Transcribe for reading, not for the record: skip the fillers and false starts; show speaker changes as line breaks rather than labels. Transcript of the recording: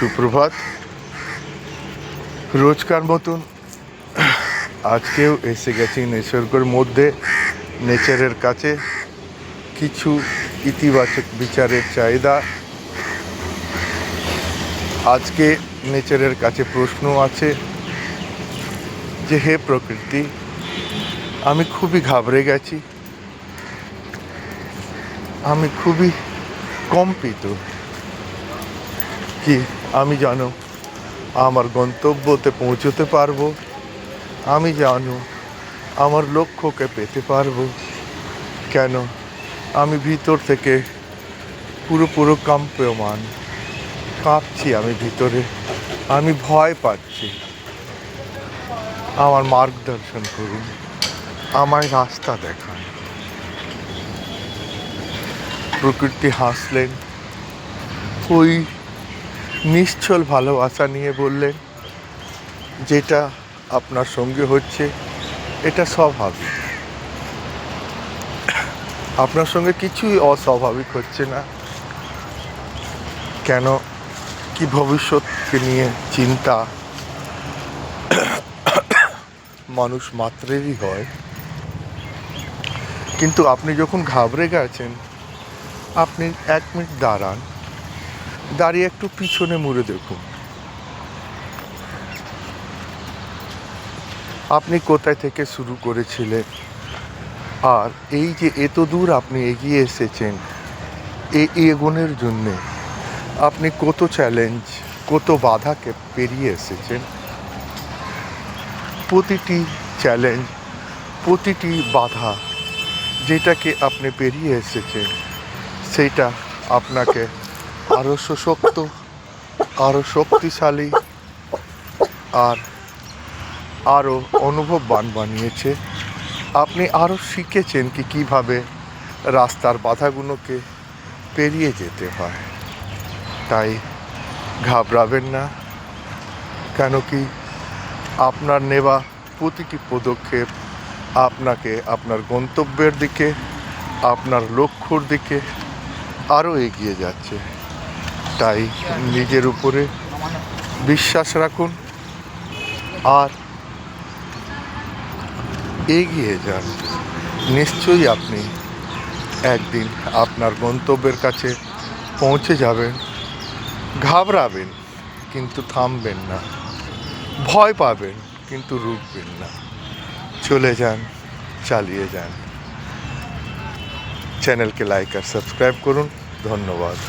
সুপ্রভাত। রোজকার মতন আজকেও এসে গেছি নিসর্গের মধ্যে, নেচারের কাছে। কিছু ইতিবাচক বিচারের চাহিদা। আজকে নেচারের কাছে প্রশ্ন আছে যে, হে প্রকৃতি, আমি খুবই ঘাবড়ে গেছি, আমি খুবই কম্পিত। কি আমি জানো আমার গন্তব্যতে পৌঁছতে পারবো? আমি জানো আমার লক্ষ্যকে পেতে পারবো? কেন আমি ভিতর থেকে পুরো কম্পমান, কাঁপছি আমি ভিতরে, আমি ভয় পাচ্ছি। আমার মার্গদর্শন করুন, আমায় রাস্তা দেখান। প্রকৃতি হাসলেন, ওই নিশ্চল ভালোবাসা নিয়ে বললেন, যেটা আপনার সঙ্গে হচ্ছে এটা স্বাভাবিক। আপনার সঙ্গে কিছুই অস্বাভাবিক হচ্ছে না। কেন কি ভবিষ্যৎকে নিয়ে চিন্তা মানুষ মাত্রেরই হয়। কিন্তু আপনি যখন ঘাবড়ে গেছেন, আপনি 1 মিনিট দাঁড়ান, দাঁড়িয়ে একটু পিছনে মুড়ে দেখুন। আপনি কোথায় থেকে শুরু করেছিলেন, আর এই যে এত দূর আপনি এগিয়ে এসেছেন, এই এগোনোর জন্যে আপনি কত চ্যালেঞ্জ, কত বাধাকে পেরিয়ে এসেছেন। প্রতিটি চ্যালেঞ্জ, প্রতিটি বাধা যেটাকে আপনি পেরিয়ে এসেছেন, সেইটা আপনাকে আরও সশক্ত, আরও শক্তিশালী আর আরও অনুভববান বানিয়েছে। আপনি আরও শিখেছেন কি কীভাবে রাস্তার বাধাগুলোকে পেরিয়ে যেতে হয়। তাই ঘাবড়াবেন না। কেন কি আপনার নেওয়া প্রতিটি পদক্ষেপ আপনাকে আপনার গন্তব্যের দিকে, আপনার লক্ষ্যর দিকে আরও এগিয়ে যাচ্ছে। তাই নিজের উপরে বিশ্বাস রাখুন আর এগিয়ে যান। নিশ্চয়ই আপনি একদিন আপনার গন্তব্যের কাছে পৌঁছে যাবেন। ঘাবড়াবেন কিন্তু থামবেন না, ভয় পাবেন কিন্তু রুখবেন না। চলে যান, চালিয়ে যান। চ্যানেলকে লাইক আর সাবস্ক্রাইব করুন। ধন্যবাদ।